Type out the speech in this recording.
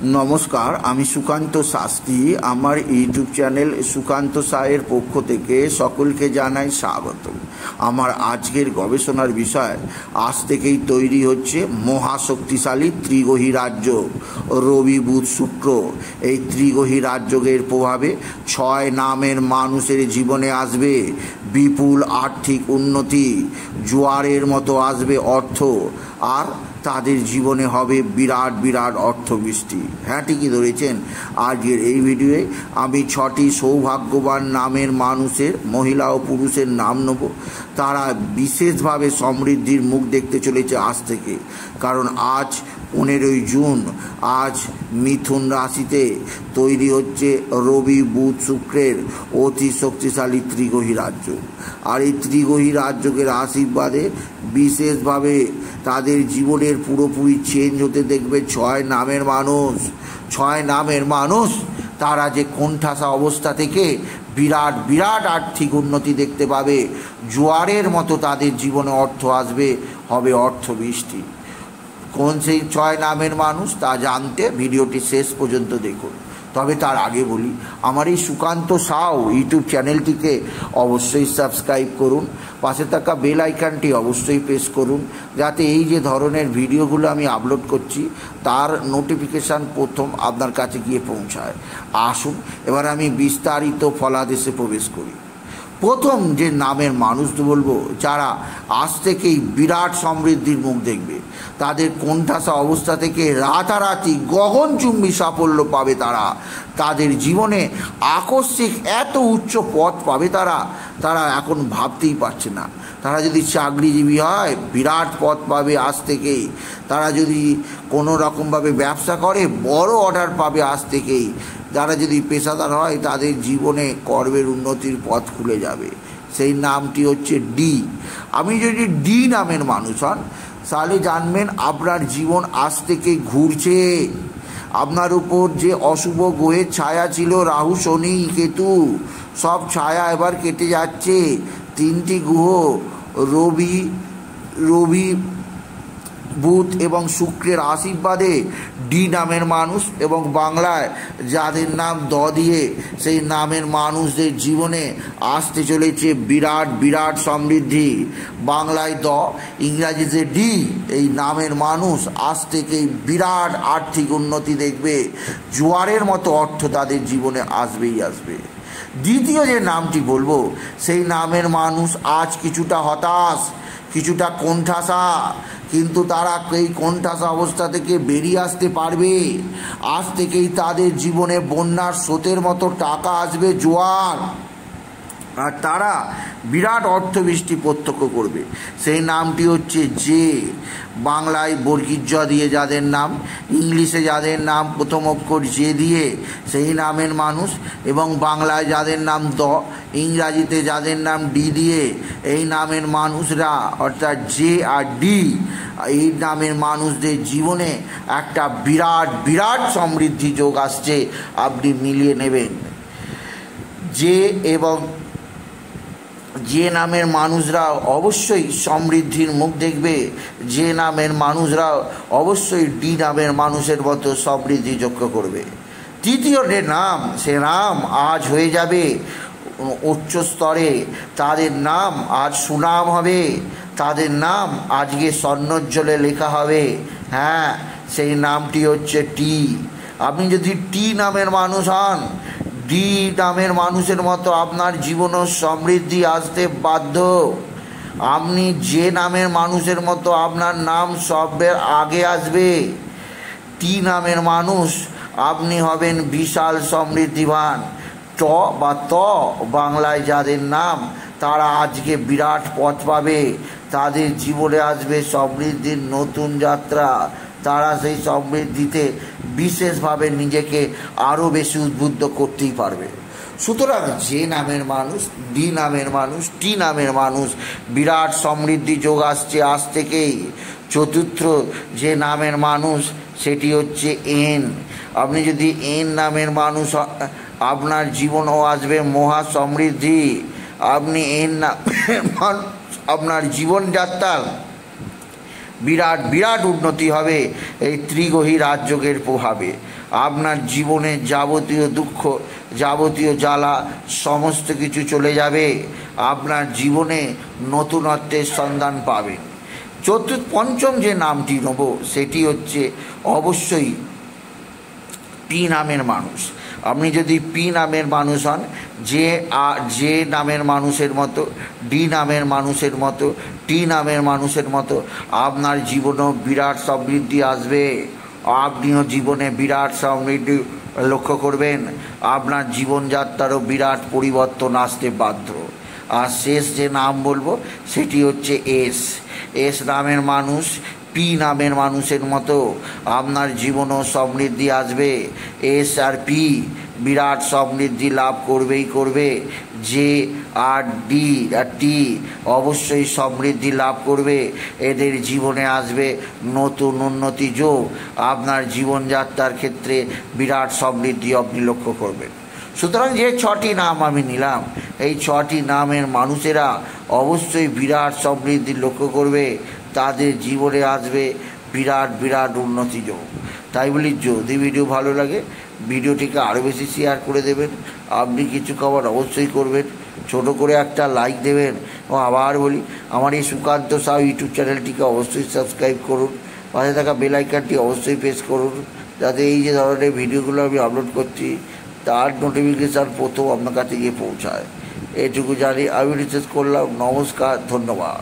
নমস্কার, আমি সুকান্ত শাস্ত্রী। আমার ইউটিউব চ্যানেল সুকান্ত সায়ের পক্ষ থেকে সকলকে জানাই স্বাগত। আমার আজকের গবেষণার বিষয়, আজ থেকেই তৈরি হচ্ছে মহাশক্তিশালী ত্রিগ্রহী রাজ্য রবি বুধ শুক্র। এই ত্রিগ্রহী রাজযোগের প্রভাবে 6 নামের মানুষের জীবনে আসবে বিপুল আর্থিক উন্নতি, জোয়ারের মতো আসবে অর্থ, আর তাদের জীবনে হবে বিরাট বিরাট অর্থবৃষ্টি। হ্যাঁ, ঠিকই ধরেছেন। আজকের এই ভিডিওয়ে আমি 6টি সৌভাগ্যবান নামের মানুষের, মহিলা ও পুরুষের নাম নেব। তারা বিশেষভাবে সমৃদ্ধির মুখ দেখতে চলেছে আজ থেকে, কারণ আজ 15ই জুন। আজ মিথুন রাশিতে তৈরি হচ্ছে রবি বুধ শুক্রের অতি শক্তিশালী ত্রিগ্রহী রাজ্য। আর এই ত্রিগ্রহী রাজ্যের আশীর্বাদে বিশেষভাবে তাদের জীবনের পুরোপুরি চেঞ্জ হতে দেখবে 6 নামের মানুষ। 6 নামের মানুষ তারা যে কোণঠাসা অবস্থা থেকে বিরাট বিরাট আর্থিক উন্নতি দেখতে পাবে, জোয়ারের মতো তাদের জীবনে অর্থ আসবে, হবে অর্থবৃষ্টি। কোন সেই 6 নামের মানুষ তা জানতে ভিডিওটি শেষ পর্যন্ত দেখুন। তবে তার আগে বলি, আমার এই সুকান্ত সাউ ইউটিউব চ্যানেলটিকে অবশ্যই সাবস্ক্রাইব করুন, পাশে থাকা বেল আইকনটি অবশ্যই প্রেস করুন, যাতে এই যে ধরনের ভিডিওগুলো আমি আপলোড করছি তার নোটিফিকেশান প্রথম আপনার কাছে গিয়ে পৌঁছায়। আসুন এবার আমি বিস্তারিত ফলাদেশে প্রবেশ করি। প্রথম যে নামের মানুষ বলবো, যারা আজ থেকেই বিরাট সমৃদ্ধির মুখ দেখবে, তাদের কোণঠাসা অবস্থা থেকে রাতারাতি গগনচুম্বী সাফল্য পাবে তারা। তাদের জীবনে আকস্মিক এত উচ্চ পদ পাবে তারা এখন ভাবতেই পারছে না। তারা যদি চাকরিজীবী হয়, বিরাট পদ পাবে আজ থেকেই। তারা যদি কোনো রকমভাবে ব্যবসা করে, বড় অর্ডার পাবে আজ থেকেই। যারা যদি পেশাদার হয়, তাদের জীবনে কর্মের উন্নতির পথ খুলে যাবে। সেই নামটি হচ্ছে ডি। আপনি যদি ডি নামের মানুষ হন, তাহলে জানবেন আপনার জীবন আজ থেকে ঘুরছে। আপনার উপর যে অশুভ গ্রহের ছায়া ছিল, রাহু শনি কেতু, সব ছায়া এবার কেটে যাচ্ছে। 3টি গ্রহ রবি বুধ এবং শুক্রের আশীর্বাদে ডি নামের মানুষ এবং বাংলায় যাদের নাম দ দিয়ে, সেই নামের মানুষদের জীবনে আসতে চলেছে বিরাট বিরাট সমৃদ্ধি। বাংলায় দ, ইংরাজিতে ডি, এই নামের মানুষ আজ থেকেই বিরাট আর্থিক উন্নতি দেখবে, জোয়ারের মতো অর্থ তাদের জীবনে আসবেই আসবে। দ্বিতীয় যে নামটি বলবো, সেই নামের মানুষ আজ কিছুটা হতাশ, কিছুটা কোণঠাসা, কিন্তু তারা এই কোণঠাসা অবস্থা থেকে বেরিয়ে আসতে পারবে। আজ থেকেই তাদের জীবনে বন্যার স্রোতের মতো টাকা আসবে, জোয়ার, আর তারা বিরাট অর্থবৃষ্টি প্রত্যক্ষ করবে। সেই নামটি হচ্ছে জে। বাংলায় বর্গীর জ দিয়ে যাদের নাম, ইংলিশে যাদের নাম প্রথম অক্ষর জে দিয়ে, সেই নামের মানুষ, এবং বাংলায় যাদের নাম দ, ইংরাজিতে যাদের নাম ডি দিয়ে, এই নামের মানুষরা, অর্থাৎ জে আর ডি, এই নামের মানুষদের জীবনে একটা বিরাট বিরাট সমৃদ্ধি যোগ আসছে। আপনি মিলিয়ে নেবেন। যে নামের মানুষরা অবশ্যই সমৃদ্ধির মুখ দেখবে, যে নামের মানুষরা অবশ্যই ডি নামের মানুষের মতো সমৃদ্ধি যোগ্য করবে। তৃতীয় যে নাম, সে নাম আজ হয়ে যাবে উচ্চ স্তরে, তাদের নাম আজ সুনাম হবে, তাদের নাম আজকে স্বর্ণোজ্জ্বলে লেখা হবে। হ্যাঁ, সেই নামটি হচ্ছে টি। আপনি যদি টি নামের মানুষ হন, ডি নামের মানুষের মতো আপনার জীবনও সমৃদ্ধি আসতে বাধ্য। আপনি যে নামের মানুষের মতো আপনার নাম সবের আগে আসবে। টি নামের মানুষ, আপনি হবেন বিশাল সমৃদ্ধিবান। ট বা ত বাংলায় যাদের নাম, তারা আজকে বিরাট পথ পাবে, তাদের জীবনে আসবে সমৃদ্ধির নতুন যাত্রা। তারা সেই সমৃদ্ধিতে বিশেষভাবে নিজেকে আরও বেশি উদ্বুদ্ধ করতেই পারবে। সুতরাং যে নামের মানুষ, ডি নামের মানুষ, টি নামের মানুষ, বিরাট সমৃদ্ধি যোগ আসছে আজ থেকেই। চতুর্থ যে নামের মানুষ, সেটি হচ্ছে এন। আপনি যদি এন নামের মানুষ, আপনার জীবনও আসবে মহা সমৃদ্ধি। আপনি এন নামের মানুষ, আপনার জীবনযাত্রা বিরাট বিরাট উন্নতি হবে এই ত্রিগ্রহী রাজযোগের প্রভাবে। আপনার জীবনে যাবতীয় দুঃখ, যাবতীয় জ্বালা সমস্ত কিছু চলে যাবে। আপনার জীবনে নতুনত্বের সন্ধান পাবেন। পঞ্চম যে নামটি নেব সেটি হচ্ছে অবশ্যই পি নামের মানুষ। আপনি যদি পি নামের মানুষ হন, যে নামের মানুষের মতো, ডি নামের মানুষের মতো, টি নামের মানুষের মতো আপনার জীবনেও বিরাট সমৃদ্ধি আসবে। আপনিও জীবনে বিরাট সমৃদ্ধি লক্ষ্য করবেন। আপনার জীবনযাত্রারও বিরাট পরিবর্তন আসতে বাধ্য। আর শেষ যে নাম বলবো সেটি হচ্ছে এস নামের মানুষ, পি নামের মানুষের মতো আপনার জীবনও সমৃদ্ধি আসবে। এস আর পি বিরাট সমৃদ্ধি লাভ করবেই করবে। যে আর ডি আর টি অবশ্যই সমৃদ্ধি লাভ করবে। এদের জীবনে আসবে নতুন উন্নতি যোগ। আপনার জীবনযাত্রার ক্ষেত্রে বিরাট সমৃদ্ধি আপনি লক্ষ্য করবেন। সুতরাং যে 6টি নাম আমি নিলাম, এই 6টি নামের মানুষেরা অবশ্যই বিরাট সমৃদ্ধি লক্ষ্য করবে। তাদের জীবনে আসবে বিরাট বিরাট উন্নতি যোগ। তাই বলি, যদি ভিডিও ভালো লাগে ভিডিওটিকে আরও বেশি শেয়ার করে দেবেন। আপনি কিছু খবর অবশ্যই করবেন, ছোট করে একটা লাইক দেবেন। এবং আবার বলি, আমার এই সুকান্ত সাউ ইউটিউব চ্যানেলটিকে অবশ্যই সাবস্ক্রাইব করুন। পাশে থাকা বেল আইকনটি অবশ্যই প্রেস করুন, যাতে এই যে ধরনের ভিডিওগুলো আমি আপলোড করছি তার নোটিফিকেশান প্রথম আপনার কাছে গিয়ে পৌঁছায়। এটুকু জানি আমি রিসার্চ করলাম। নমস্কার, ধন্যবাদ।